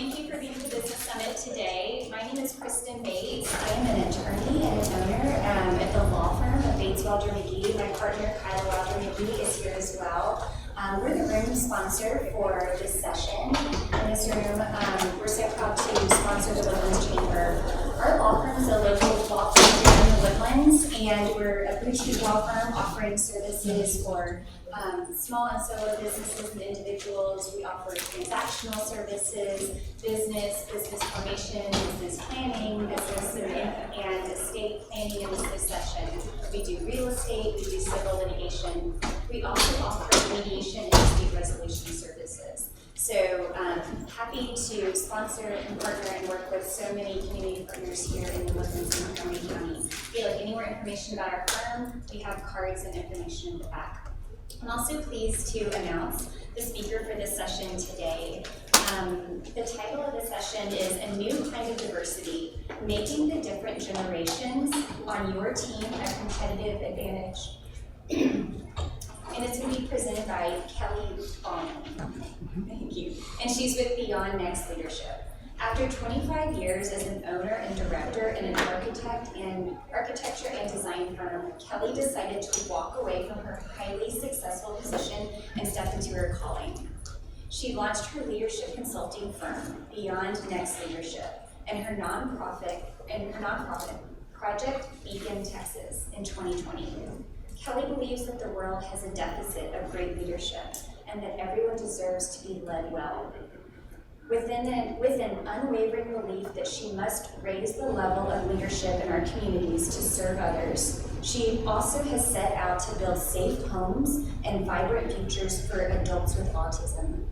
Thank you for being to Business Summit today. My name is Kristen Bates. I am an attorney and an owner at the law firm of Bates Walter McGee. My partner, Kyla Walter McGee, is here as well. We're the room sponsor for this session. In this room, we're so proud to sponsor the Woodlands Chamber. Our law firm is a local law firm here in the Woodlands, and we're a boutique law firm offering services for small and solo businesses and individuals. We offer transactional services, business formation, business planning, business and estate planning and succession. We do real estate, we do civil litigation. We also offer mediation and dispute resolution services. So happy to sponsor and partner and work with so many community partners here in the Woodlands and Montgomery County. If you'd like any more information about our firm, we have cards and information in the back. I'm also pleased to announce the speaker for this session today. The title of the session is A New Kind of Diversity, Making the Different Generations on Your Team a Competitive Advantage. And it's going to be presented by Kelly Baughman. Thank you. And she's with Beyond Next Leadership. After 25 years as an owner and director in an architecture and design firm, Kelly decided to walk away from her highly successful position and step into her calling. She launched her leadership consulting firm, Beyond Next Leadership, and her nonprofit Project Beacon, Texas, in 2020. Kelly believes that the world has a deficit of great leadership and that everyone deserves to be led well. With an unwavering belief that she must raise the level of leadership in our communities to serve others, she also has set out to build safe homes and vibrant futures for adults with autism.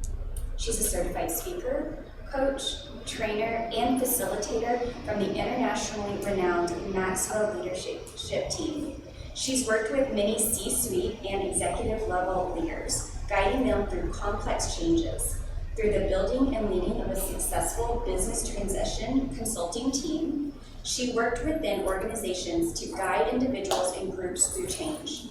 She's a certified speaker, coach, trainer, and facilitator from the internationally renowned Maxwell Leadership Team. She's worked with many C-suite and executive level leaders, guiding them through complex changes. Through the building and leading of a successful business transition consulting team, she worked within organizations to guide individuals and groups through change.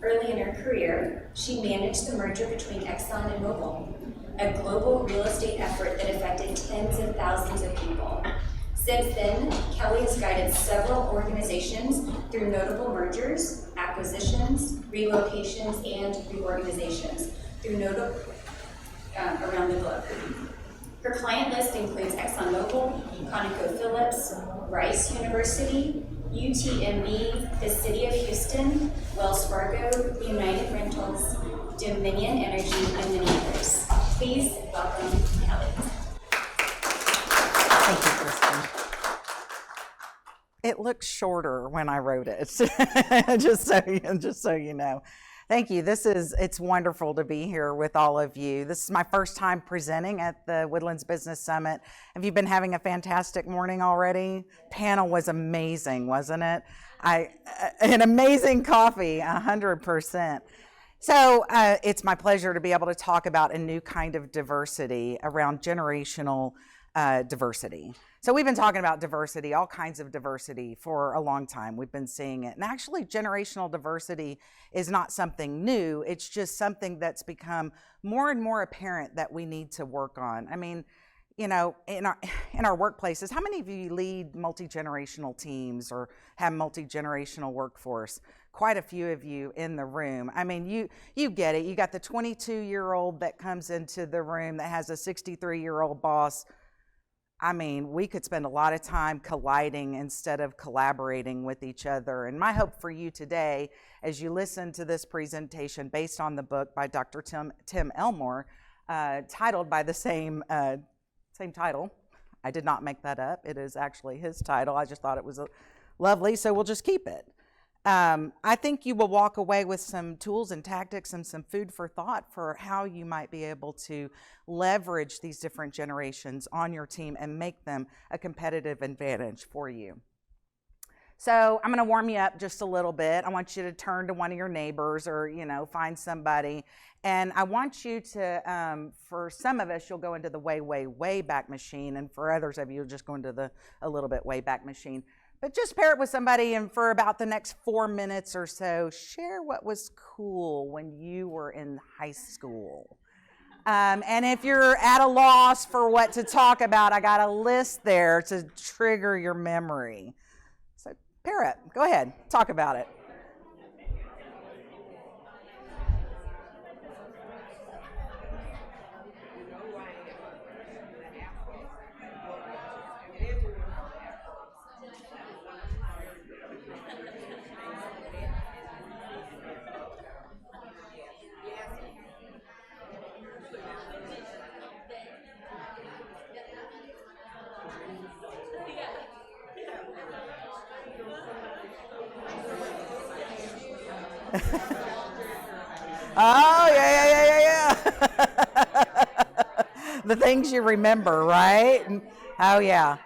Early in her career, she managed the merger between Exxon and Mobil, a global real estate effort that affected tens of thousands of people. Since then, Kelly has guided several organizations through notable mergers, acquisitions, relocations, and reorganizations around the globe. Her client list includes ExxonMobil, ConocoPhillips, Rice University, UTMB, the City of Houston, Wells Fargo, United Rentals, Dominion Energy, and many others. Please welcome Kelly. Thank you, Kristen. It looks shorter when I wrote it, just so you know. Thank you. It's wonderful to be here with all of you. This is my first time presenting at the Woodlands Business Summit. Have you been having a fantastic morning already? Panel was amazing, wasn't it? An amazing coffee, 100%. So it's my pleasure to be able to talk about a new kind of diversity around generational diversity. So we've been talking about diversity, all kinds of diversity for a long time. We've been seeing it. And actually, generational diversity is not something new. It's just something that's become more and more apparent that we need to work on. I mean, you know, in our workplaces, how many of you lead multi-generational teams or have multi-generational workforce? Quite a few of you in the room. I mean, you get it. You got the 22-year-old that comes into the room that has a 63-year-old boss. I mean, we could spend a lot of time colliding instead of collaborating with each other. And my hope for you today, as you listen to this presentation based on the book by Dr. Tim Elmore, titled by the same title. I did not make that up. It is actually his title. I just thought it was lovely, so we'll just keep it. I think you will walk away with some tools and tactics and some food for thought for how you might be able to leverage these different generations on your team and make them a competitive advantage for you. So I'm going to warm you up just a little bit. I want you to turn to one of your neighbors or, find somebody. And I want you to, for some of us, you'll go into the way, way, way back machine. And for others of you, you'll just go into a little bit way back machine. But just pair it with somebody, and for about the next 4 minutes or so, share what was cool when you were in high school. And if you're at a loss for what to talk about, I got a list there to trigger your memory. So, Parrot, go ahead, talk about it. Oh, yeah. The things you remember, right? Oh, yeah.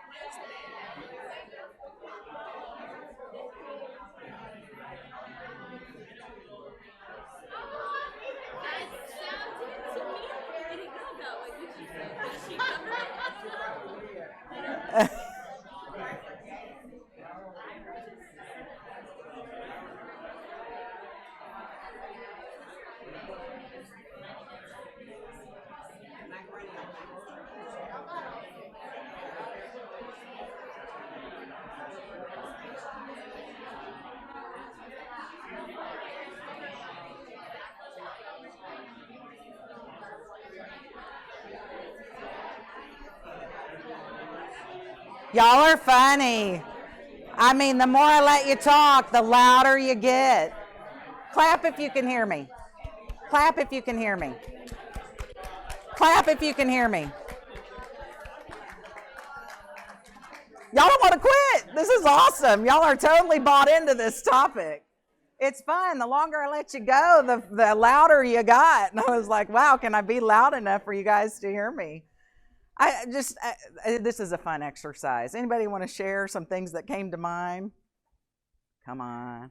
Y'all are funny. I mean, the more I let you talk, the louder you get. Clap if you can hear me. Clap if you can hear me. Clap if you can hear me. Y'all don't want to quit. This is awesome. Y'all are totally bought into this topic. It's fun. The longer I let you go, the louder you got. And I was like, wow, can I be loud enough for you guys to hear me? This is a fun exercise. Anybody want to share some things that came to mind? Come on.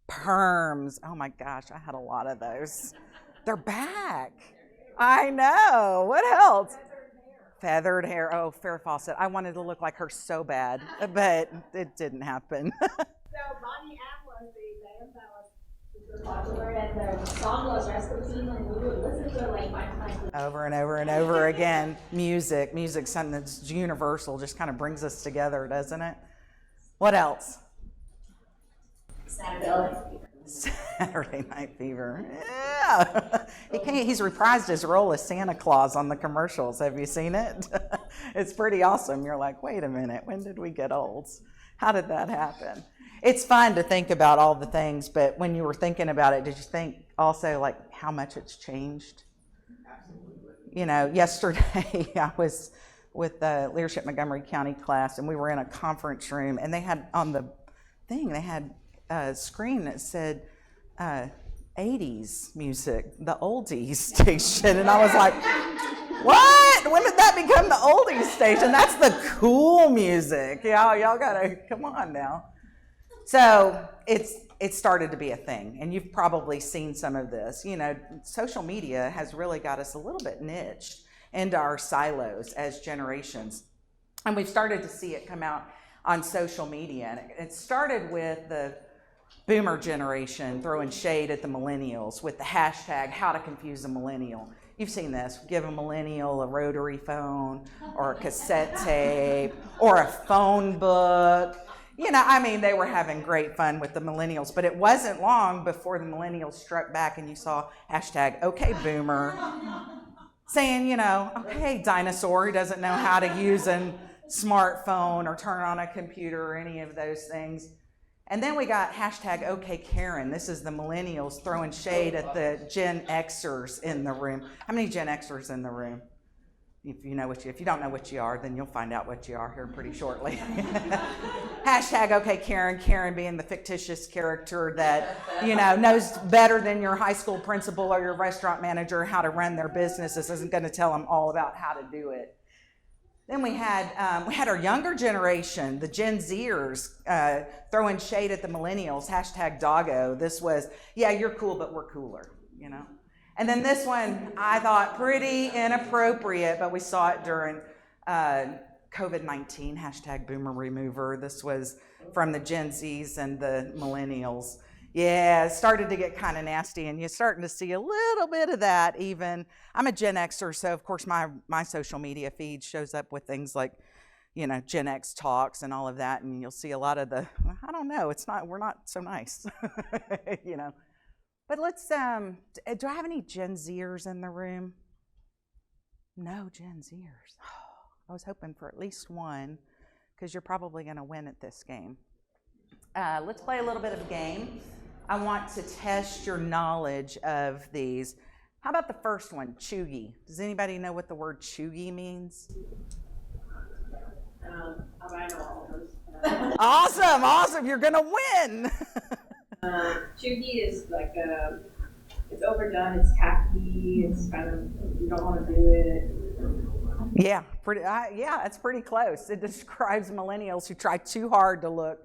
Perms. Oh my gosh, I had a lot of those. They're back. I know. What else? Feathered hair. Oh, Farrah Fawcett. I wanted to look like her so bad, but it didn't happen. So Bonnie M was the band that was super popular, and the song was Rasputin, and we would listen to it like 5 times. Over and over and over again. Music, something that's universal, just kind of brings us together, doesn't it? What else? Saturday Night Fever. Yeah. He's reprised his role as Santa Claus on the commercials. Have you seen it? It's pretty awesome. You're like, wait a minute, when did we get old? How did that happen? It's fun to think about all the things, but when you were thinking about it, did you think also like how much it's changed? You know, yesterday I was with the Leadership Montgomery County class, and we were in a conference room, and they had on the thing, they had a screen that said 80s music, the oldies station, and I was like, what? When did that become the oldies station? That's the cool music. Y'all gotta, come on now. So it started to be a thing, and you've probably seen some of this. You know, social media has really got us a little bit niched into our silos as generations, and we've started to see it come out on social media. And it started with the boomer generation throwing shade at the millennials with the hashtag how to confuse a millennial. You've seen this. Give a millennial a rotary phone or a cassette tape or a phone book. You know, I mean, they were having great fun with the millennials, but it wasn't long before the millennials struck back and you saw hashtag okay boomer saying, you know, okay dinosaur who doesn't know how to use a smartphone or turn on a computer or any of those things. And then we got hashtag okay Karen. This is the millennials throwing shade at the Gen Xers in the room. How many Gen Xers in the room? If you don't know what you are, then you'll find out what you are here pretty shortly. Hashtag okay Karen. Karen being the fictitious character that, you know, knows better than your high school principal or your restaurant manager how to run their business. This isn't going to tell them all about how to do it. Then we had our younger generation, the Gen Zers, throwing shade at the millennials. Hashtag doggo. This was, yeah, you're cool, but we're cooler, you know. And then this one I thought pretty inappropriate, but we saw it during COVID-19, hashtag boomer remover. This was from the Gen Zs and the millennials. Yeah, it started to get kind of nasty, and you're starting to see a little bit of that even. I'm a Gen Xer, so of course my social media feed shows up with things like, you know, Gen X talks and all of that, and you'll see a lot of the, I don't know, we're not so nice, you know. But let's, do I have any Gen Zers in the room? No Gen Zers. I was hoping for at least one, because you're probably going to win at this game. Let's play a little bit of a game. I want to test your knowledge of these. How about the first one, chuggy? Does anybody know what the word chuggy means? I know all of those. Awesome, you're gonna win. Chuggy is like it's overdone, it's tacky, it's kind of, you don't want to do it. Yeah, that's pretty close. It describes millennials who try too hard to look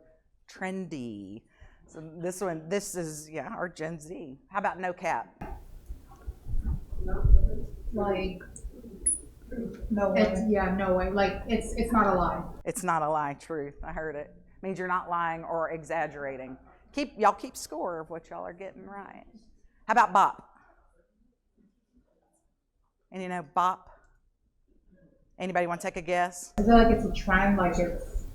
trendy. So this is, our Gen Z. How about no cap? Like, No way. no way. Like, it's not a lie. It's not a lie, truth. I heard it. Means you're not lying or exaggerating. Y'all keep score of what y'all are getting right. How about bop? And you know bop? Anybody want to take a guess? I feel like it's a trend, like it's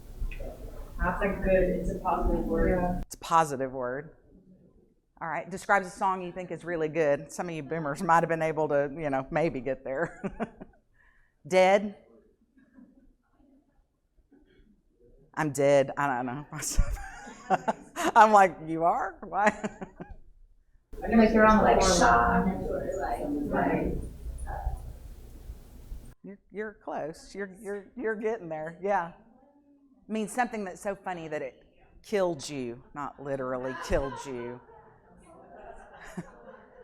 It's a positive word. yeah. It's a positive word. All right, describes a song you think is really good. Some of you boomers might have been able to, maybe get there. Dead. I'm dead. I don't know. I'm like, you are? Why? Like you're on the Like floor. shocked, like You're close. You're getting there. Yeah. Means something that's so funny that it killed you, not literally killed you.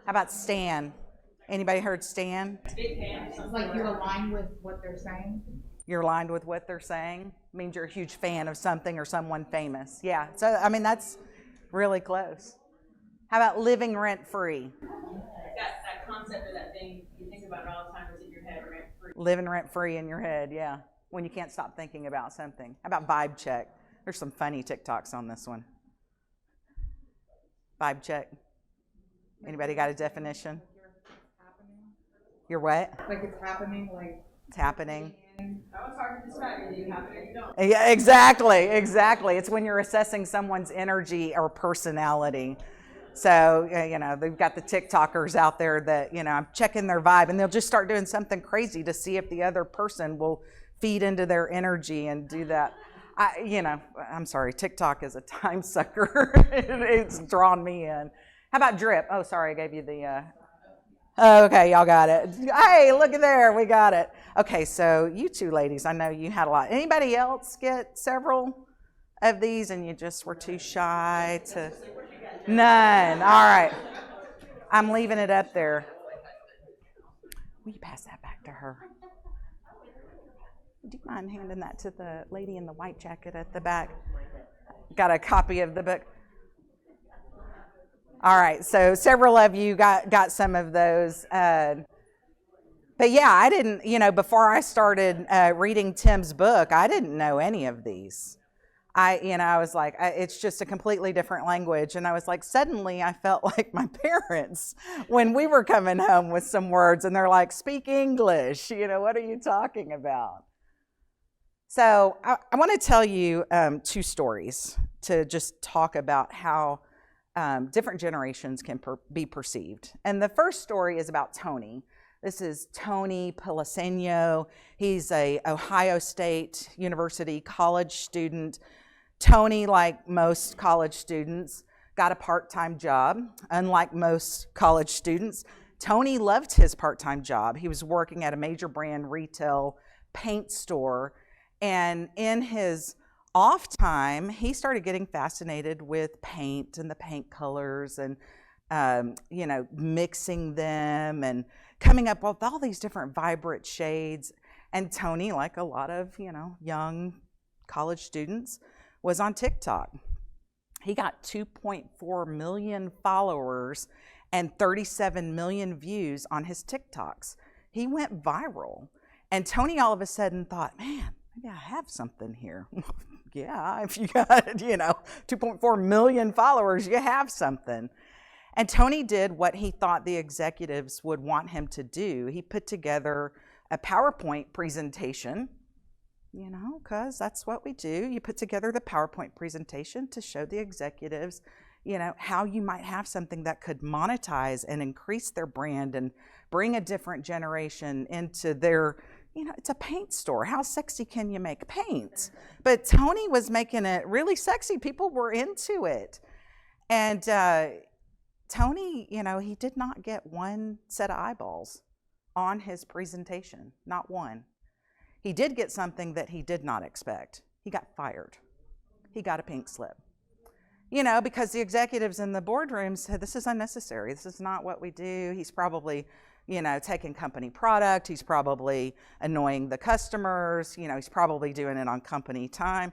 How about Stan? Anybody heard Stan? It's like you align with what they're saying. You're aligned with what they're saying. Means you're a huge fan of something or someone famous. Yeah. So I mean that's really close. How about living rent free? that concept of that thing, you think about it all the time, it's in your head, rent free. Living rent free in your head, yeah. When you can't stop thinking about something. How about vibe check? There's some funny TikToks on this one. Vibe check. Anybody got a definition? You're what? Like it's happening, like It's happening. That was hard to describe, you have it, you don't. Yeah, exactly. It's when you're assessing someone's energy or personality. So, they've got the TikTokers out there that, I'm checking their vibe, and they'll just start doing something crazy to see if the other person will feed into their energy and do that. I'm sorry, TikTok is a time sucker. It's drawn me in. How about drip? Oh, sorry, I gave you the... Okay, y'all got it. Hey, look at there, we got it. Okay, so you two ladies, I know you had a lot. Anybody else get several of these and you just were too shy to? None. All right. I'm leaving it up there. Will you pass that back to her? Do you mind handing that to the lady in the white jacket at the back? Got a copy of the book. All right, so several of you got some of those. But yeah, I didn't, before I started reading Tim's book, I didn't know any of these. I was like, it's just a completely different language. And I was like, suddenly I felt like my parents when we were coming home with some words and they're like, speak English, what are you talking about? So I want to tell you 2 stories to just talk about how different generations can be perceived. And the first story is about Tony. This is Tony Peliseno. He's a Ohio State University college student. Tony, like most college students, got a part-time job. Unlike most college students, Tony loved his part-time job. He was working at a major brand retail paint store. And in his off time, he started getting fascinated with paint and the paint colors and, mixing them and coming up with all these different vibrant shades. And Tony, like a lot of, young college students, was on TikTok. He got 2.4 million followers and 37 million views on his TikToks. He went viral. And Tony all of a sudden thought, man, maybe I have something here. yeah, if you got, 2.4 million followers, you have something. And Tony did what he thought the executives would want him to do. He put together a PowerPoint presentation, because that's what we do. You put together the PowerPoint presentation to show the executives, how you might have something that could monetize and increase their brand and bring a different generation into their, it's a paint store. How sexy can you make paint? But Tony was making it really sexy. People were into it. And Tony, he did not get one set of eyeballs on his presentation, not one. He did get something that he did not expect. He got fired. He got a pink slip. Because the executives in the boardroom said, this is unnecessary. This is not what we do. He's probably, taking company product. He's probably annoying the customers. He's probably doing it on company time.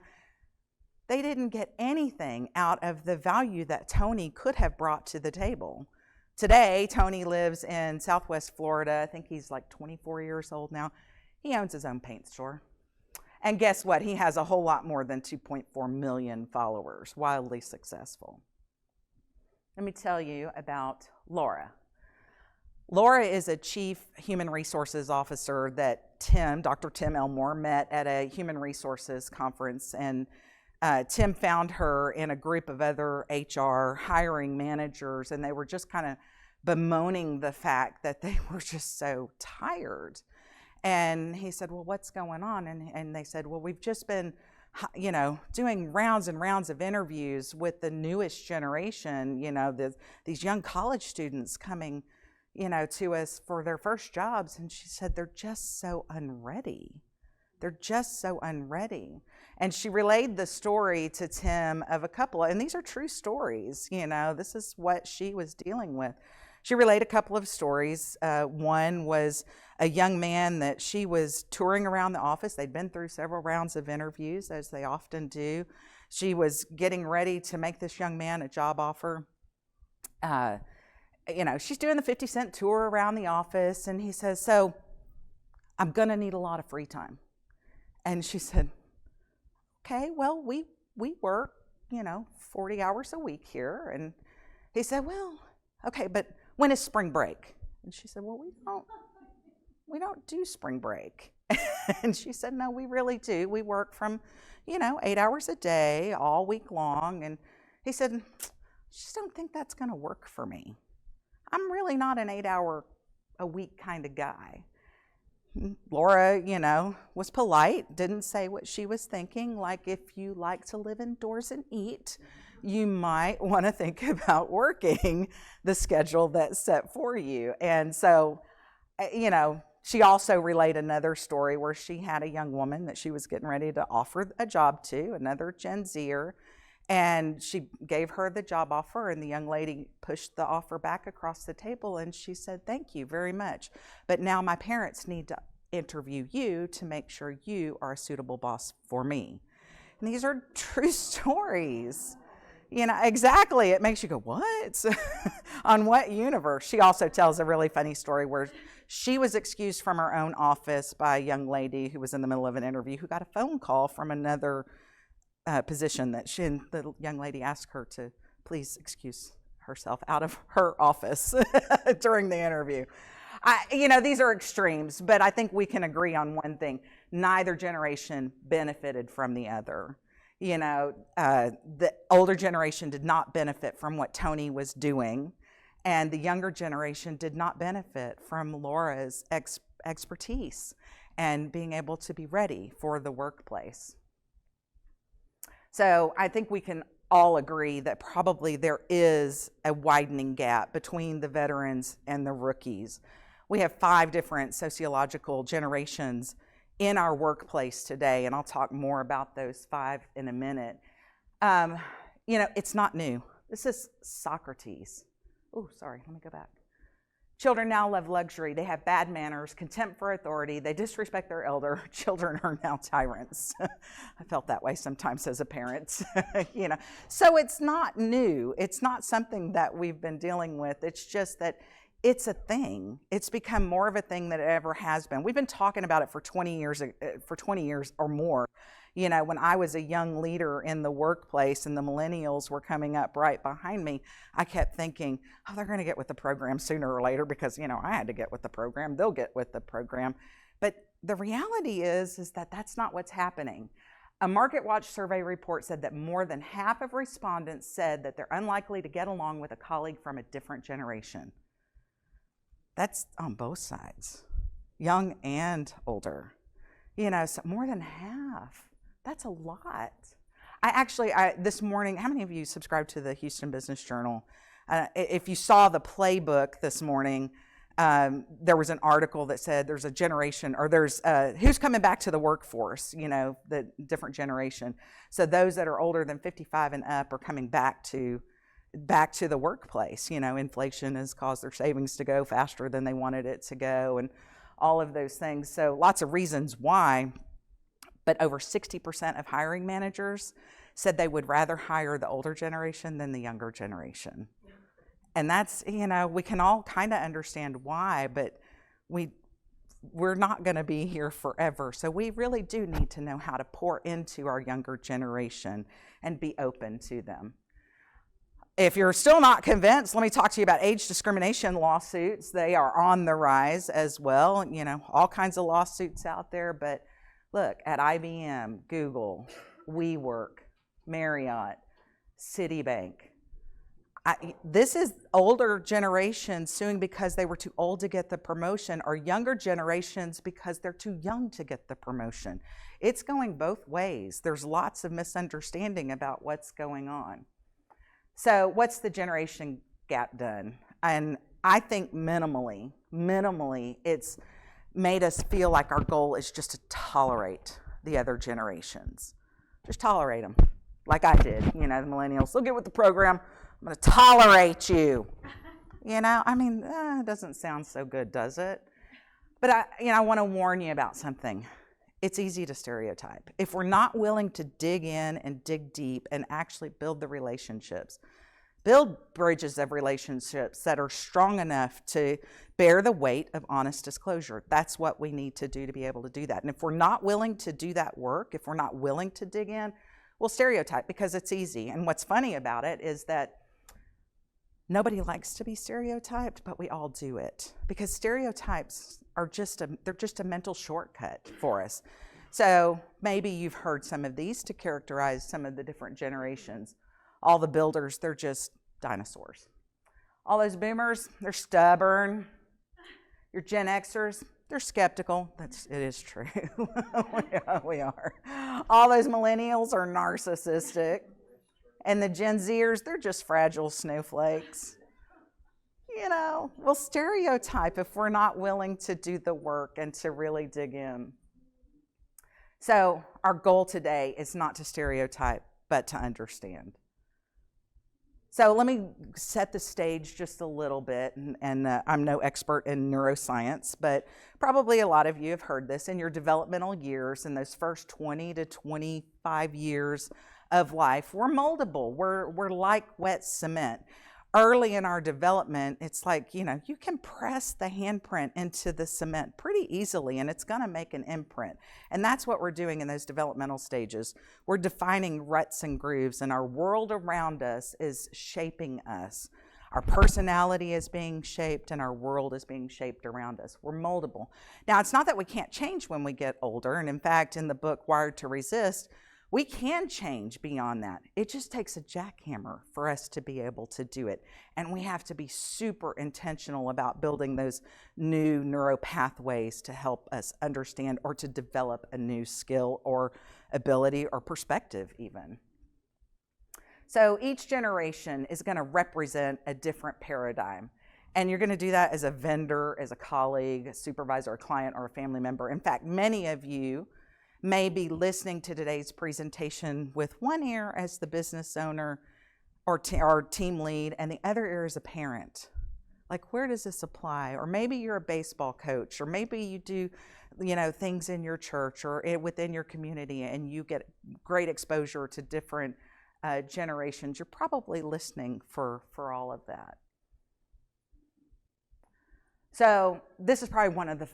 They didn't get anything out of the value that Tony could have brought to the table. Today, Tony lives in Southwest Florida. I think he's like 24 years old now. He owns his own paint store. And guess what? He has a whole lot more than 2.4 million followers, wildly successful. Let me tell you about Laura. Laura is a chief human resources officer that Dr. Tim Elmore, met at a human resources conference. And Tim found her in a group of other HR hiring managers, and they were just kind of bemoaning the fact that they were just so tired. And he said, well, what's going on? And they said, well, we've just been, doing rounds and rounds of interviews with the newest generation, these young college students coming, to us for their first jobs. And she said, they're just so unready. They're just so unready. And she relayed the story to Tim of a couple, and these are true stories. This is what she was dealing with. She relayed a couple of stories. One was a young man that she was touring around the office. They'd been through several rounds of interviews, as they often do. She was getting ready to make this young man a job offer. She's doing the 50-cent tour around the office, and he says, so I'm going to need a lot of free time. And she said, okay, well, we work, 40 hours a week here. And he said, well, okay, but when is spring break? And she said, well, we don't do spring break. And she said, no, we really do. We work from, 8 hours a day all week long. And he said, I just don't think that's going to work for me. I'm really not an 8-hour a week kind of guy. Laura, was polite, didn't say what she was thinking. Like, if you like to live indoors and eat, you might want to think about working the schedule that's set for you. And so, she also relayed another story where she had a young woman that she was getting ready to offer a job to, another Gen Zer. And she gave her the job offer, and the young lady pushed the offer back across the table, and she said, thank you very much. But now my parents need to interview you to make sure you are a suitable boss for me. And these are true stories. Exactly. It makes you go, what? On what universe? She also tells a really funny story where she was excused from her own office by a young lady who was in the middle of an interview who got a phone call from another position that the young lady asked her to please excuse herself out of her office during the interview. These are extremes, but I think we can agree on one thing. Neither generation benefited from the other. The older generation did not benefit from what Tony was doing, and the younger generation did not benefit from Laura's expertise and being able to be ready for the workplace. So I think we can all agree that probably there is a widening gap between the veterans and the rookies. We have 5 different sociological generations in our workplace today, and I'll talk more about those 5 in a minute. It's not new. This is Socrates. Oh, sorry, let me go back. Children now love luxury. They have bad manners, contempt for authority. They disrespect their elder. Children are now tyrants. I felt that way sometimes as a parent. So it's not new. It's not something that we've been dealing with. It's just that it's a thing. It's become more of a thing than it ever has been. We've been talking about it for 20 years or more. You know, when I was a young leader in the workplace and the millennials were coming up right behind me, I kept thinking, oh, they're going to get with the program sooner or later because, you know, I had to get with the program. They'll get with the program. But the reality is that that's not what's happening. A MarketWatch survey report said that more than half of respondents said that they're unlikely to get along with a colleague from a different generation. That's on both sides, young and older. You know, so more than half. That's a lot. This morning, how many of you subscribe to the Houston Business Journal? If you saw the playbook this morning, there was an article that said there's a generation, or there's who's coming back to the workforce, you know, the different generation. So those that are older than 55 and up are coming back to the workplace. You know, inflation has caused their savings to go faster than they wanted it to go, and all of those things. So lots of reasons why, but over 60% of hiring managers said they would rather hire the older generation than the younger generation. And that's, you know, we can all kind of understand why, but we're not going to be here forever. So we really do need to know how to pour into our younger generation and be open to them. If you're still not convinced, let me talk to you about age discrimination lawsuits. They are on the rise as well. You know, all kinds of lawsuits out there. But look, at IBM, Google, WeWork, Marriott, Citibank. This is older generations suing because they were too old to get the promotion, or younger generations because they're too young to get the promotion. It's going both ways. There's lots of misunderstanding about what's going on. So what's the generation gap done? And I think minimally, it's made us feel like our goal is just to tolerate the other generations. Just tolerate them, like I did. You know, the millennials, they'll get with the program. I'm going to tolerate you. You know, I mean, it doesn't sound so good, does it? But I want to warn you about something. It's easy to stereotype. If we're not willing to dig in and dig deep and actually build the relationships, build bridges of relationships that are strong enough to bear the weight of honest disclosure. That's what we need to do to be able to do that. And if we're not willing to do that work, if we're not willing to dig in, we'll stereotype because it's easy. And what's funny about it is that nobody likes to be stereotyped, but we all do it because stereotypes are just a mental shortcut for us. So maybe you've heard some of these to characterize some of the different generations. All the builders, they're just dinosaurs. All those boomers, they're stubborn. Your Gen Xers, they're skeptical. It is true. we are. All those millennials are narcissistic. And the Gen Zers, they're just fragile snowflakes. You know, we'll stereotype if we're not willing to do the work and to really dig in. So our goal today is not to stereotype, but to understand. So let me set the stage just a little bit, and I'm no expert in neuroscience, but probably a lot of you have heard this. In your developmental years, in those first 20 to 25 years of life, we're moldable. We're like wet cement. Early in our development, it's like, you know, you can press the handprint into the cement pretty easily and it's going to make an imprint. And that's what we're doing in those developmental stages. We're defining ruts and grooves, and our world around us is shaping us. Our personality is being shaped and our world is being shaped around us. We're moldable. Now, it's not that we can't change when we get older. And in fact, in the book Wired to Resist, we can change beyond that. It just takes a jackhammer for us to be able to do it. And we have to be super intentional about building those new neural pathways to help us understand or to develop a new skill or ability or perspective even. So each generation is going to represent a different paradigm. And you're going to do that as a vendor, as a colleague, a supervisor, a client, or a family member. In fact, many of you may be listening to today's presentation with one ear as the business owner or team lead and the other ear as a parent. Like, where does this apply? Or maybe you're a baseball coach, or maybe you do, you know, things in your church or within your community and you get great exposure to different generations. You're probably listening for all of that. So this is probably one of the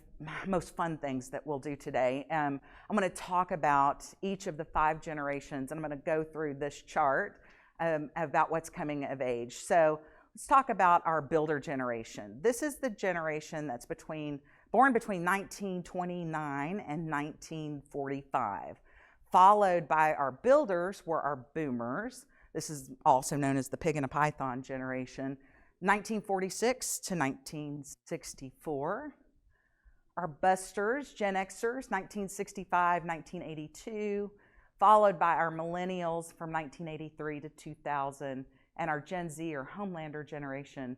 most fun things that we'll do today. I'm going to talk about each of the 5 generations, and I'm going to go through this chart about what's coming of age. So let's talk about our builder generation. This is the generation that's born between 1929 and 1945. Followed by our builders were our boomers. This is also known as the pig and a python generation, 1946 to 1964. Our busters, Gen Xers, 1965, 1982, followed by our millennials from 1983 to 2000, and our Gen Z or Homelander generation,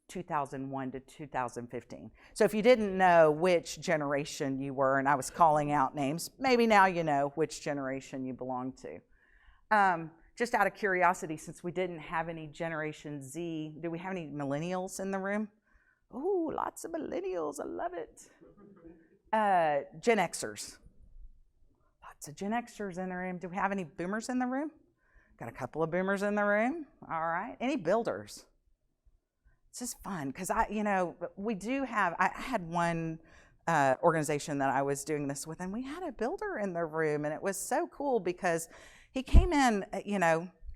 2001 to 2015. So if you didn't know which generation you were, and I was calling out names, maybe now you know which generation you belong to. Just out of curiosity, since we didn't have any Generation Z, do we have any millennials in the room? Ooh, lots of millennials, I love it. Gen Xers. Lots of Gen Xers in the room. Do we have any boomers in the room? Got a couple of boomers in the room. All right. Any builders? This is fun because we do have, I had one organization that I was doing this with, and we had a builder in the room, and it was so cool because he came in,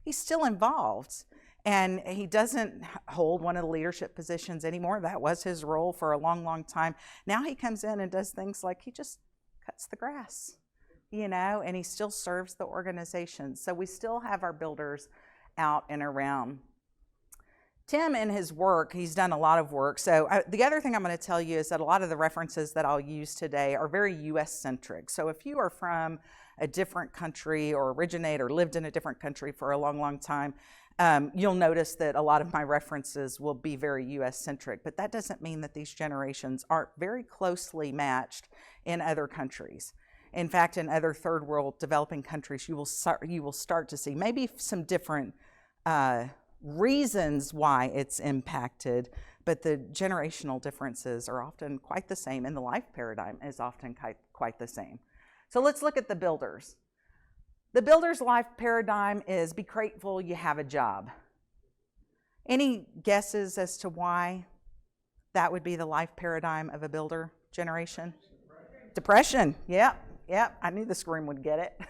he's still involved, and he doesn't hold one of the leadership positions anymore. That was his role for a long, long time. Now he comes in and does things like he just cuts the grass, and he still serves the organization. So we still have our builders out and around. Tim, in his work, he's done a lot of work. So the other thing I'm going to tell you is that a lot of the references that I'll use today are very U.S.-centric. So if you are from a different country or originate or lived in a different country for a long, long time, you'll notice that a lot of my references will be very U.S.-centric. But that doesn't mean that these generations aren't very closely matched in other countries. In fact, in other third world developing countries, you will start to see maybe some different reasons why it's impacted, but the generational differences are often quite the same, and the life paradigm is often quite the same. So let's look at the builders. The builder's life paradigm is be grateful you have a job. Any guesses as to why that would be the life paradigm of a builder generation? Depression. Yep, I knew this room would get it.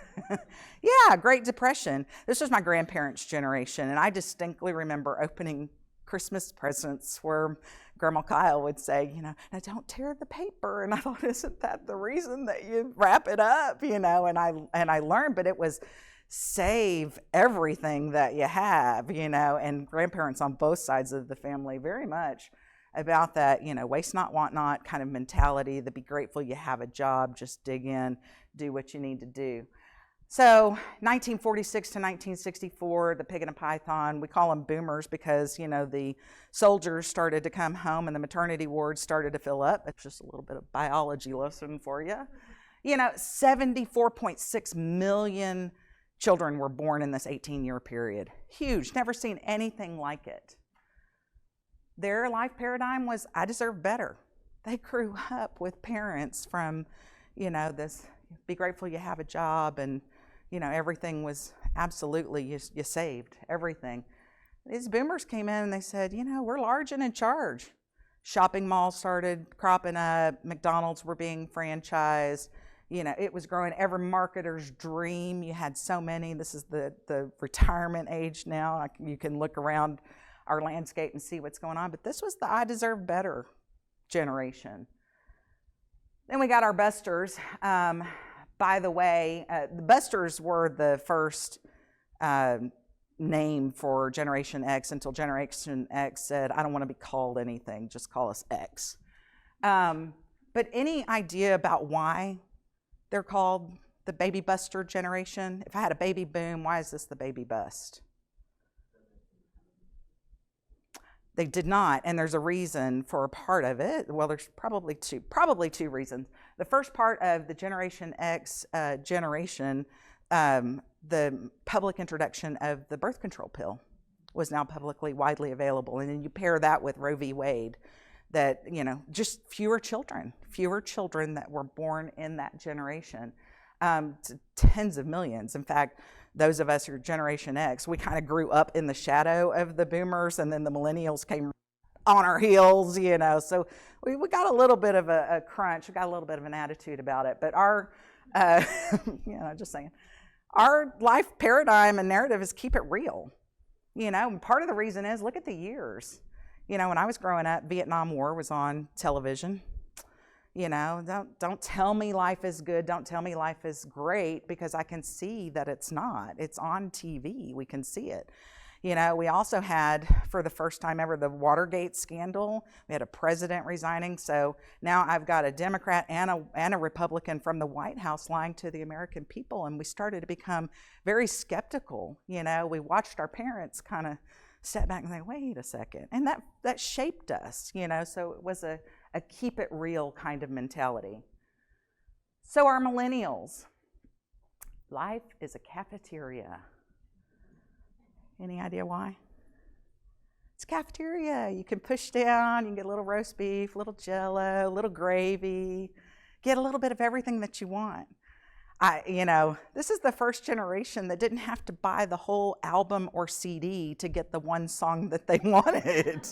Yeah, Great Depression. This was my grandparents' generation, and I distinctly remember opening Christmas presents where Grandma Kyle would say, now don't tear the paper. And I thought, isn't that the reason that you wrap it up? And I learned, but it was save everything that you have, and grandparents on both sides of the family very much about that, waste not, want not kind of mentality, the be grateful you have a job, just dig in, do what you need to do. So 1946 to 1964, the pig and a python, we call them boomers because, the soldiers started to come home and the maternity wards started to fill up. It's just a little bit of biology lesson for you. 74.6 million children were born in this 18-year period. Huge, never seen anything like it. Their life paradigm was, I deserve better. They grew up with parents from, this be grateful you have a job, and, everything was absolutely, you saved everything. These boomers came in and they said, we're large and in charge. Shopping malls started cropping up, McDonald's were being franchised, it was growing. Every marketer's dream, you had so many. This is the retirement age now. You can look around our landscape and see what's going on, but this was the I deserve better generation. Then we got our busters. By the way, the busters were the first name for Generation X until Generation X said, I don't want to be called anything, just call us X. But any idea about why they're called the baby buster generation? If I had a baby boom, why is this the baby bust? They did not, and there's a reason for a part of it. Well, there's probably two reasons. The first part of the Generation X generation, the public introduction of the birth control pill was now publicly widely available. And then you pair that with Roe v. Wade, that, just fewer children that were born in that generation, tens of millions. In fact, those of us who are Generation X, we kind of grew up in the shadow of the boomers, and then the millennials came on our heels, you know. So we got a little bit of a crunch. We got a little bit of an attitude about it. But our, you know, just saying, our life paradigm and narrative is keep it real. You know, and part of the reason is look at the years. You know, when I was growing up, Vietnam War was on television. You know, don't tell me life is good. Don't tell me life is great, because I can see that it's not. It's on TV. We can see it. You know, we also had, for the first time ever, the Watergate scandal. We had a president resigning. So now I've got a Democrat and a Republican from the White House lying to the American people. And we started to become very skeptical. You know, we watched our parents kind of step back and say, wait a second. And that shaped us, you know, so it was a keep it real kind of mentality. So our millennials, life is a cafeteria. Any idea why? It's a cafeteria. You can push down, you can get a little roast beef, a little Jell-O, a little gravy, get a little bit of everything that you want. You know, this is the first generation that didn't have to buy the whole album or CD to get the one song that they wanted.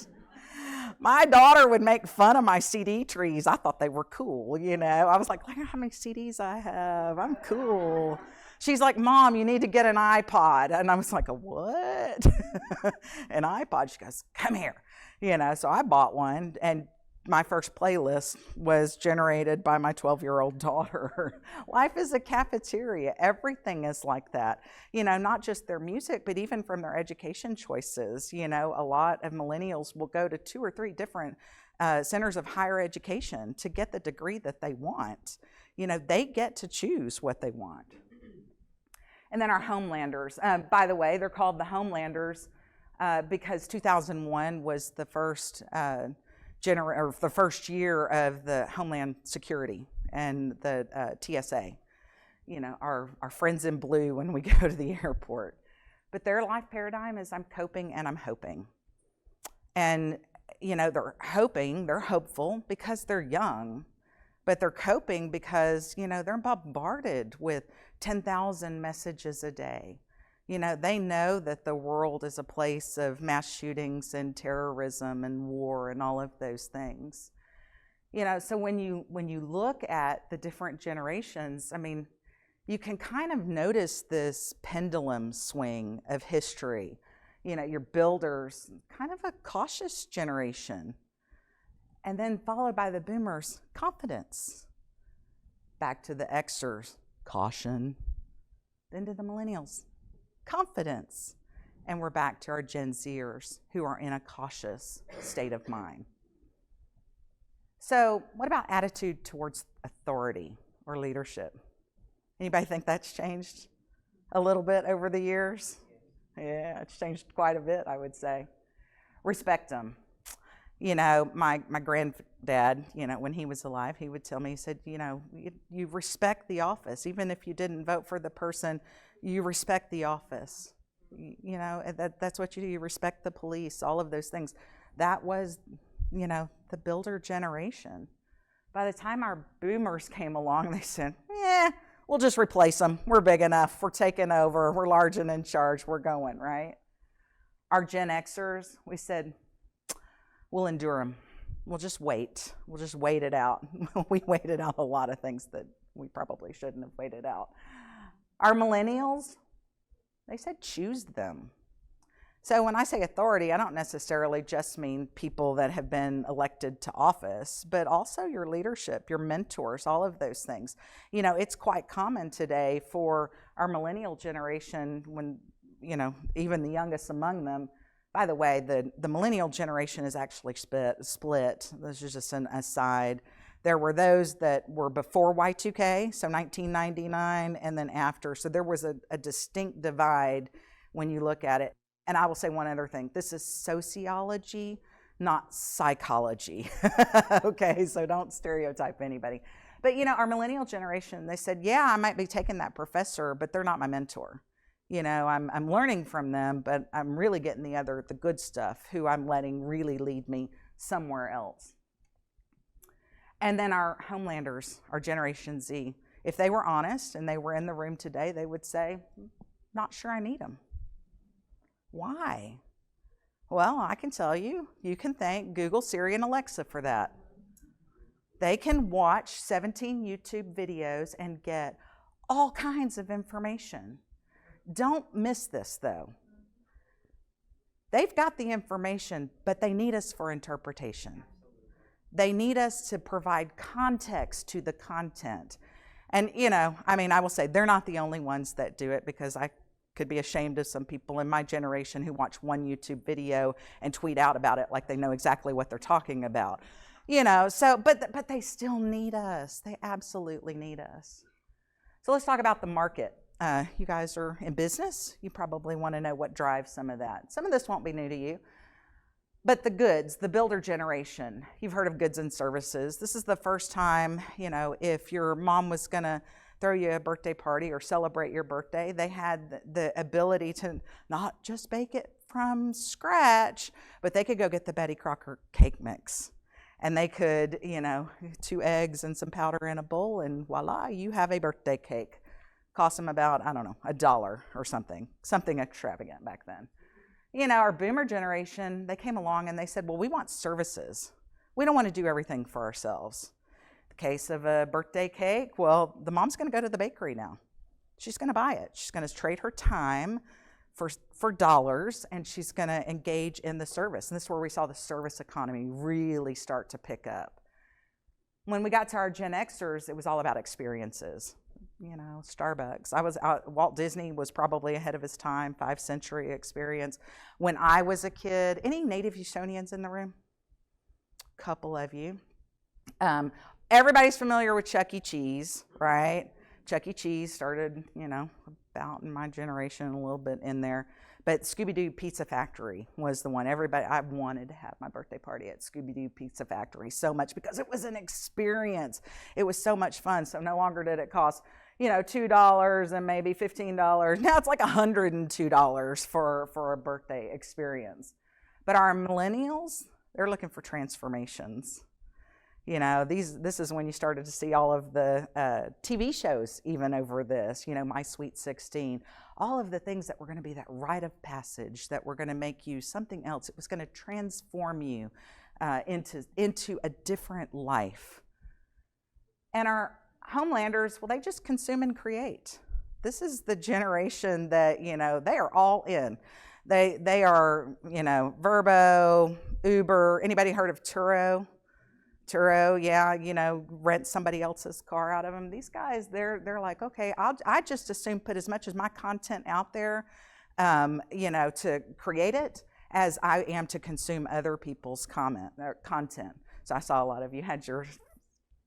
My daughter would make fun of my CD trees. I thought they were cool, you know. I was like, look how many CDs I have. I'm cool. She's like, Mom, you need to get an iPod. And I was like, a what? An iPod. She goes, come here. You know, so I bought one, and my first playlist was generated by my 12-year-old daughter. Life is a cafeteria. Everything is like that. You know, not just their music, but even from their education choices. You know, a lot of millennials will go to 2 or 3 different centers of higher education to get the degree that they want. You know, they get to choose what they want. And then our homelanders. By the way, they're called the homelanders because 2001 was the first the first year of the Homeland Security and the TSA, you know, our friends in blue when we go to the airport. But their life paradigm is I'm coping and I'm hoping. And, you know, they're hopeful because they're young, but they're coping because, you know, they're bombarded with 10,000 messages a day. You know, they know that the world is a place of mass shootings and terrorism and war and all of those things. You know, so when you look at the different generations, I mean, you can kind of notice this pendulum swing of history. You know, your builders, kind of a cautious generation. And then followed by the boomers, confidence. Back to the Xers, caution. Then to the millennials, confidence. And we're back to our Gen Zers who are in a cautious state of mind. So what about attitude towards authority or leadership? Anybody think that's changed a little bit over the years? Yeah, it's changed quite a bit, I would say. Respect them. You know, my granddad, you know, when he was alive, he would tell me, he said, you know, you respect the office. Even if you didn't vote for the person, you respect the office. You know, that's what you do. You respect the police, all of those things. That was, you know, the builder generation. By the time our boomers came along, they said, we'll just replace them. We're big enough. We're taking over. We're large and in charge. We're going, right? Our Gen Xers, we said, we'll endure them. We'll just wait. We'll just wait it out. We waited out a lot of things that we probably shouldn't have waited out. Our millennials, they said choose them. So when I say authority, I don't necessarily just mean people that have been elected to office, but also your leadership, your mentors, all of those things. You know, it's quite common today for our millennial generation, when, you know, even the youngest among them. By the way, the millennial generation is actually split. This is just an aside. There were those that were before Y2K, so 1999, and then after. So there was a distinct divide when you look at it. And I will say one other thing. This is sociology, not psychology. Okay, so don't stereotype anybody. But, you know, our millennial generation, they said, yeah, I might be taking that professor, but they're not my mentor. You know, I'm learning from them, but I'm really getting the good stuff, who I'm letting really lead me somewhere else. And then our homelanders, our Generation Z, if they were honest and they were in the room today, they would say, not sure I need them. Why? Well, I can tell you, you can thank Google, Siri, and Alexa for that. They can watch 17 YouTube videos and get all kinds of information. Don't miss this, though. They've got the information, but they need us for interpretation. They need us to provide context to the content. And, I will say they're not the only ones that do it, because I could be ashamed of some people in my generation who watch one YouTube video and tweet out about it like they know exactly what they're talking about. But they still need us. They absolutely need us. So let's talk about the market. You guys are in business. You probably want to know what drives some of that. Some of this won't be new to you. But the goods, the builder generation, you've heard of goods and services. This is the first time, if your mom was going to throw you a birthday party or celebrate your birthday, they had the ability to not just bake it from scratch, but they could go get the Betty Crocker cake mix. And they could, 2 eggs and some powder in a bowl, and voila, you have a birthday cake. Cost them about, $1 or something extravagant back then. Our boomer generation, they came along and they said, well, we want services. We don't want to do everything for ourselves. The case of a birthday cake, well, the mom's going to go to the bakery now. She's going to buy it. She's going to trade her time for dollars, and she's going to engage in the service. And this is where we saw the service economy really start to pick up. When we got to our Gen Xers, it was all about experiences. Starbucks. Walt Disney was probably ahead of his time, 5th century experience. When I was a kid, any native Houstonians in the room? Couple of you. Everybody's familiar with Chuck E. Cheese, right? Chuck E. Cheese started, about in my generation, a little bit in there. But Scooby-Doo Pizza Factory was the one. I wanted to have my birthday party at Scooby-Doo Pizza Factory so much because it was an experience. It was so much fun. So no longer did it cost, $2 and maybe $15. Now it's like $102 for a birthday experience. But our millennials, they're looking for transformations. This is when you started to see all of the TV shows even over this, My Sweet 16, all of the things that were going to be that rite of passage, that were going to make you something else. It was going to transform you into a different life. And our homelanders, well, they just consume and create. This is the generation that, they are all in. They are, Verbo, Uber. Anybody heard of Turo? Turo, yeah, rent somebody else's car out of them. These guys, they're like, okay, I just assume put as much of my content out there, to create it as I am to consume other people's content. So I saw a lot of you had your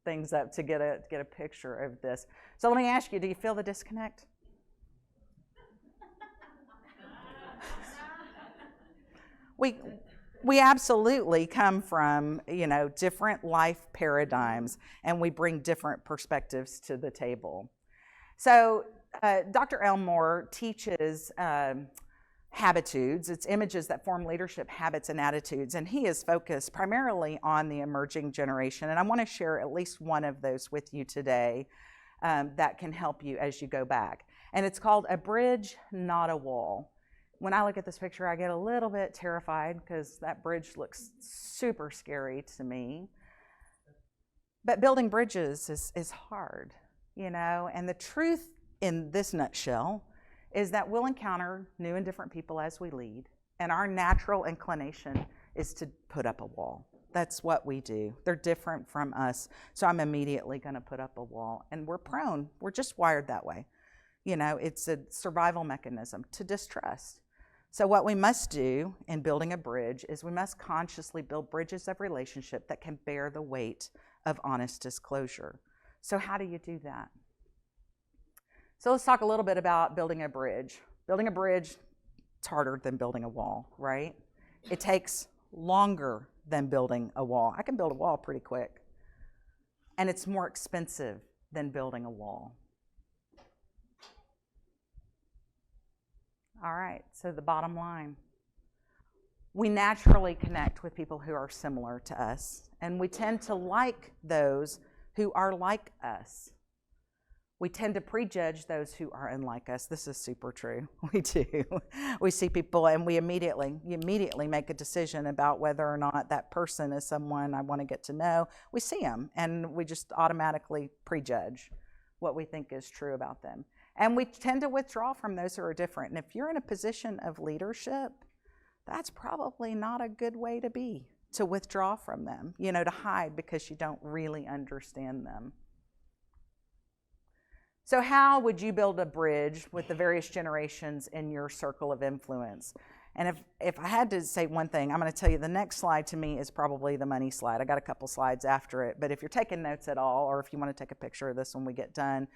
things up to get a picture of this. So let me ask you, do you feel the disconnect? We absolutely come from, different life paradigms, and we bring different perspectives to the table. So Dr. Elmore teaches habitudes. It's images that form leadership habits and attitudes, and he is focused primarily on the emerging generation. And I want to share at least one of those with you today that can help you as you go back. And it's called A Bridge, Not a Wall. When I look at this picture, I get a little bit terrified because that bridge looks super scary to me. But building bridges is hard, and the truth in this nutshell is that we'll encounter new and different people as we lead, and our natural inclination is to put up a wall. That's what we do. They're different from us, so I'm immediately going to put up a wall, and we're just wired that way. It's a survival mechanism to distrust. So what we must do in building a bridge is we must consciously build bridges of relationship that can bear the weight of honest disclosure. So how do you do that? So let's talk a little bit about building a bridge. Building a bridge, it's harder than building a wall, right? It takes longer than building a wall. I can build a wall pretty quick. And it's more expensive than building a wall. All right, so the bottom line. We naturally connect with people who are similar to us, and we tend to like those who are like us. We tend to prejudge those who are unlike us. This is super true. We do. We see people and you immediately make a decision about whether or not that person is someone I want to get to know. We see them and we just automatically prejudge what we think is true about them. And we tend to withdraw from those who are different. And if you're in a position of leadership, that's probably not a good way to be, to withdraw from them, to hide because you don't really understand them. So how would you build a bridge with the various generations in your circle of influence? And if I had to say one thing, I'm going to tell you the next slide to me is probably the money slide. I got a couple slides after it, but if you're taking notes at all, or if you want to take a picture of this when we get done,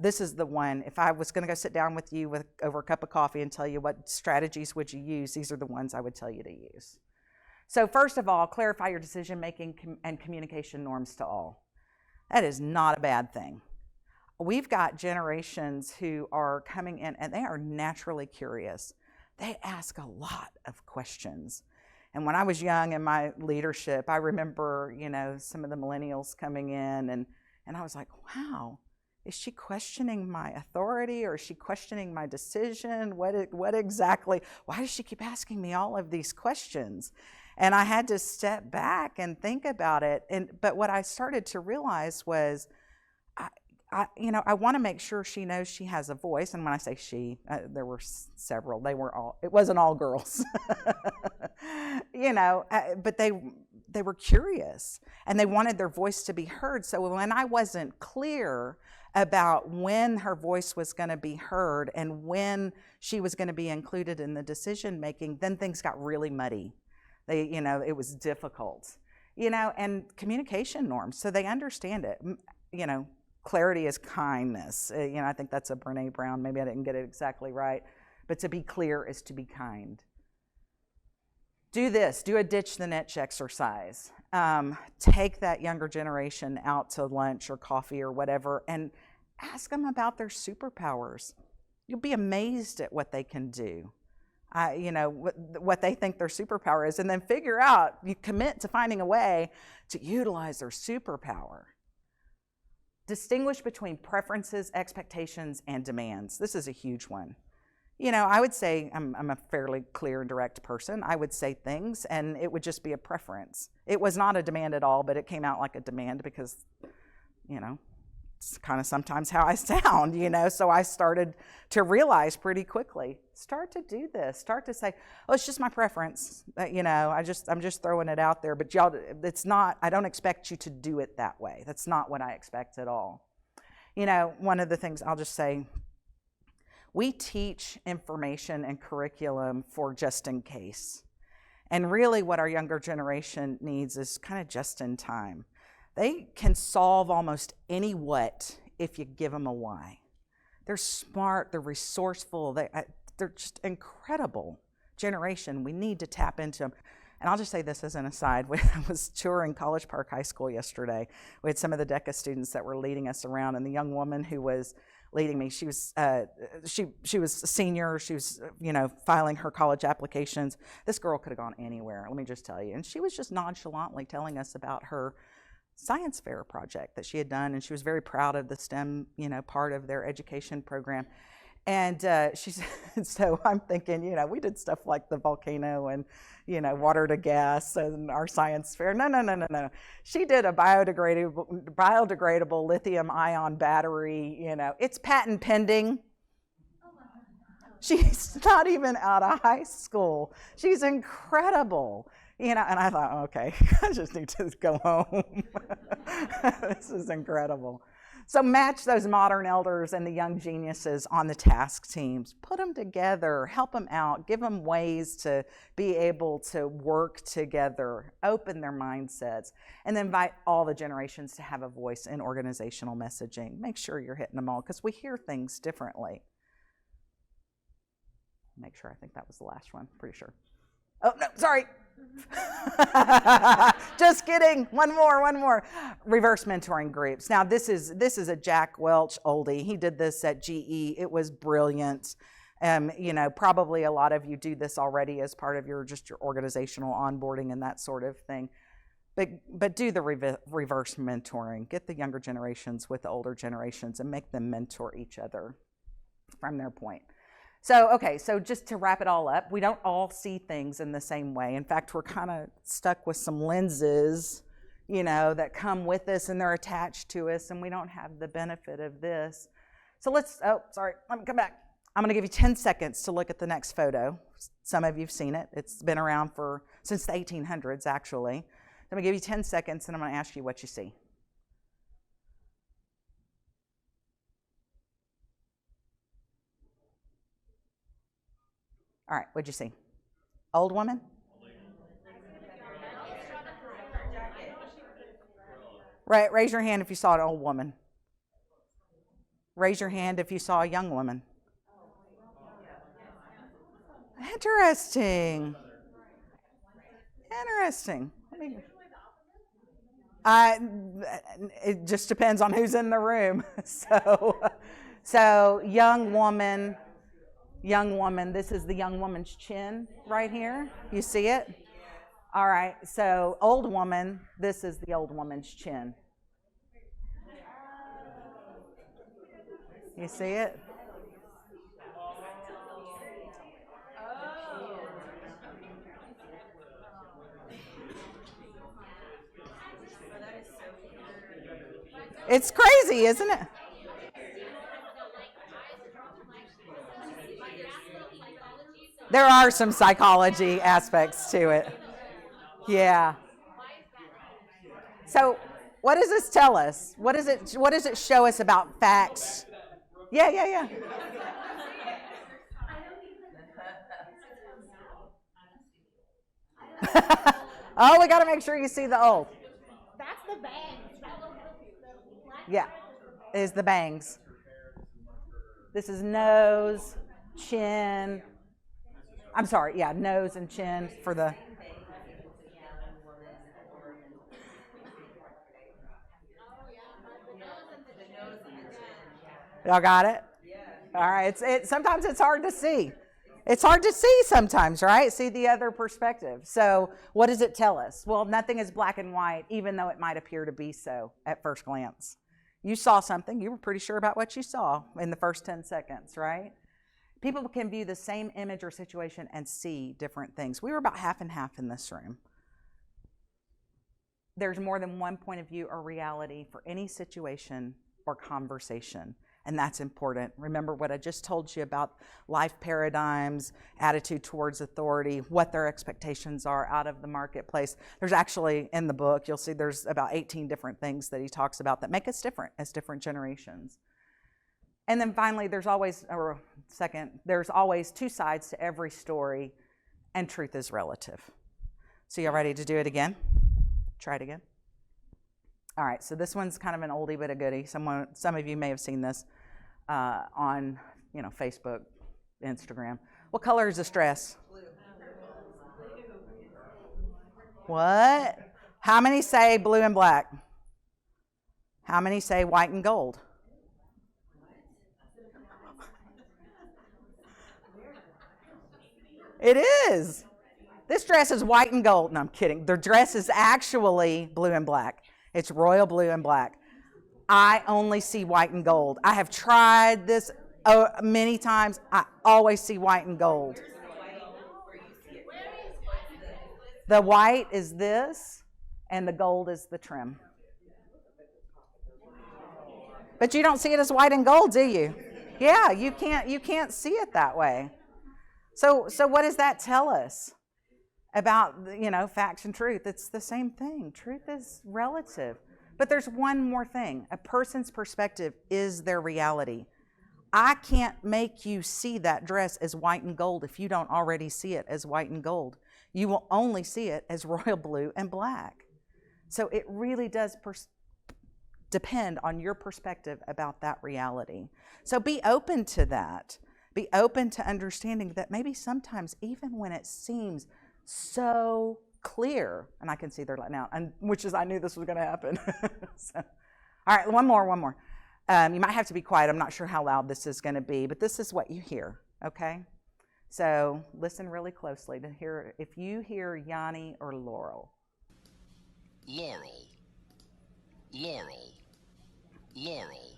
this is the one. If I was going to go sit down with you over a cup of coffee and tell you what strategies would you use, these are the ones I would tell you to use. So first of all, clarify your decision-making and communication norms to all. That is not a bad thing. We've got generations who are coming in and they are naturally curious. They ask a lot of questions. And when I was young in my leadership, I remember, some of the millennials coming in and I was like, wow, is she questioning my authority or is she questioning my decision? What exactly, why does she keep asking me all of these questions? And I had to step back and think about it. But what I started to realize was, I want to make sure she knows she has a voice. And when I say she, there were several. It wasn't all girls, but they were curious and they wanted their voice to be heard. So when I wasn't clear about when her voice was going to be heard and when she was going to be included in the decision making, then things got really muddy. It was difficult, and communication norms. So they understand it, Clarity is kindness. I think that's a Brene Brown. Maybe I didn't get it exactly right. But to be clear is to be kind. Do this. Do a ditch the niche exercise. Take that younger generation out to lunch or coffee or whatever and ask them about their superpowers. You'll be amazed at what they can do. What they think their superpower is. And then figure out, you commit to finding a way to utilize their superpower. Distinguish between preferences, expectations, and demands. This is a huge one. I would say I'm a fairly clear and direct person. I would say things, and it would just be a preference. It was not a demand at all, but it came out like a demand because, it's kind of sometimes how I sound, So I started to realize pretty quickly, start to do this. Start to say, oh, it's just my preference. I'm just throwing it out there. But y'all, it's not, I don't expect you to do it that way. That's not what I expect at all. One of the things I'll just say, we teach information and curriculum for just in case. And really what our younger generation needs is kind of just in time. They can solve almost any what if you give them a why. They're smart, they're resourceful, they're just incredible generation. We need to tap into them. And I'll just say this as an aside. I was touring College Park High School yesterday. We had some of the DECA students that were leading us around, and the young woman who was leading me, she was a senior. She was, filing her college applications. This girl could have gone anywhere, let me just tell you. And she was just nonchalantly telling us about her science fair project that she had done, and she was very proud of the STEM, part of their education program. And she said, so I'm thinking, we did stuff like the volcano and, water to gas and our science fair. No. She did a biodegradable lithium ion battery, it's patent pending. She's not even out of high school. She's incredible. And I thought, okay, I just need to go home. This is incredible. So match those modern elders and the young geniuses on the task teams. Put them together, help them out, give them ways to be able to work together, open their mindsets, and then invite all the generations to have a voice in organizational messaging. Make sure you're hitting them all because we hear things differently. Make sure, I think that was the last one, pretty sure. Oh, no, sorry. Just kidding. One more. Reverse mentoring groups. Now, this is a Jack Welch oldie. He did this at GE. It was brilliant. Probably a lot of you do this already as part of your organizational onboarding and that sort of thing. but do the reverse mentoring. Get the younger generations with the older generations and make them mentor each other from their point. So, okay, so just to wrap it all up, we don't all see things in the same way. In fact, we're kind of stuck with some lenses, you know, that come with us and they're attached to us, and we don't have the benefit of this. So let me come back. I'm going to give you 10 seconds to look at the next photo. Some of you have seen it. It's been around since the 1800s, actually. I'm going to give you 10 seconds, and I'm going to ask you what you see. All right, what'd you see? Old woman? Right, raise your hand if you saw an old woman. Raise your hand if you saw a young woman. Interesting. Interesting. It just depends on who's in the room. So young woman, this is the young woman's chin right here. You see it? All right, so old woman, this is the old woman's chin. You see it? It's crazy, isn't it? There are some psychology aspects to it. Yeah. So, what does this tell us? What does it show us about facts? Yeah. Oh, we got to make sure you see the old. That's the bangs. Yeah, is the bangs. This is nose, chin. I'm sorry, yeah, nose and chin for the. Y'all got it? All right. Sometimes it's hard to see. It's hard to see sometimes, right? See the other perspective. So what does it tell us? Well, nothing is black and white, even though it might appear to be so at first glance. You saw something. You were pretty sure about what you saw in the first 10 seconds, right? People can view the same image or situation and see different things. We were about half and half in this room. There's more than one point of view or reality for any situation or conversation. And that's important. Remember what I just told you about life paradigms, attitude towards authority, what their expectations are out of the marketplace. There's actually, in the book, you'll see there's about 18 different things that he talks about that make us different as different generations. And then finally, there's always two sides to every story, and truth is relative. So y'all ready to do it again? Try it again. All right, so this one's kind of an oldie but a goodie. Some of you may have seen this on, Facebook, Instagram. What color is this dress? Blue. What? How many say blue and black? How many say white and gold? It is. This dress is white and gold. No, I'm kidding. The dress is actually blue and black. It's royal blue and black. I only see white and gold. I have tried this many times. I always see white and gold. The white is this, and the gold is the trim. But you don't see it as white and gold, do you? Yeah, you can't see it that way. So what does that tell us about, facts and truth? It's the same thing. Truth is relative. But there's one more thing. A person's perspective is their reality. I can't make you see that dress as white and gold if you don't already see it as white and gold. You will only see it as royal blue and black. So it really does depend on your perspective about that reality. So be open to that. Be open to understanding that maybe sometimes, even when it seems so clear, and I can see their light now, and which is I knew this was going to happen. So, all right, one more. You might have to be quiet. I'm not sure how loud this is going to be, but this is what you hear. Okay, so listen really closely to hear if you hear Yanni or Laurel. Laurel, Laurel, Laurel,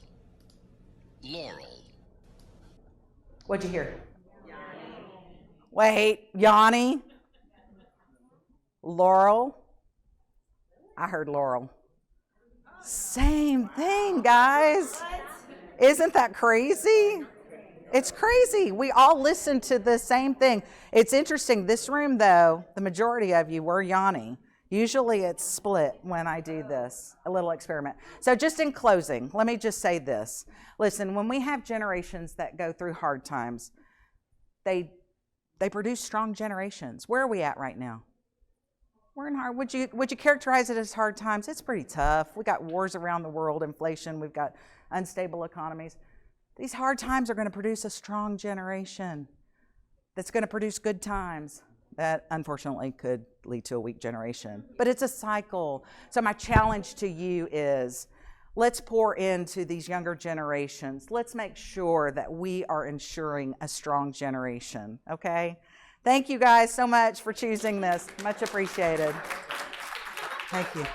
Laurel. What'd you hear? Wait, Yanni? Laurel? I heard Laurel. Same thing, guys. Isn't that crazy? It's crazy. We all listen to the same thing. It's interesting. This room, though, the majority of you were Yanni. Usually it's split when I do this, a little experiment. So just in closing, let me just say this. Listen, when we have generations that go through hard times, they produce strong generations. Where are we at right now? We're in hard. Would you characterize it as hard times? It's pretty tough. We got wars around the world, inflation. We've got unstable economies. These hard times are going to produce a strong generation that's going to produce good times. That unfortunately could lead to a weak generation, but it's a cycle. So my challenge to you is, let's pour into these younger generations. Let's make sure that we are ensuring a strong generation, okay? Thank you guys so much for choosing this. Much appreciated. Thank you.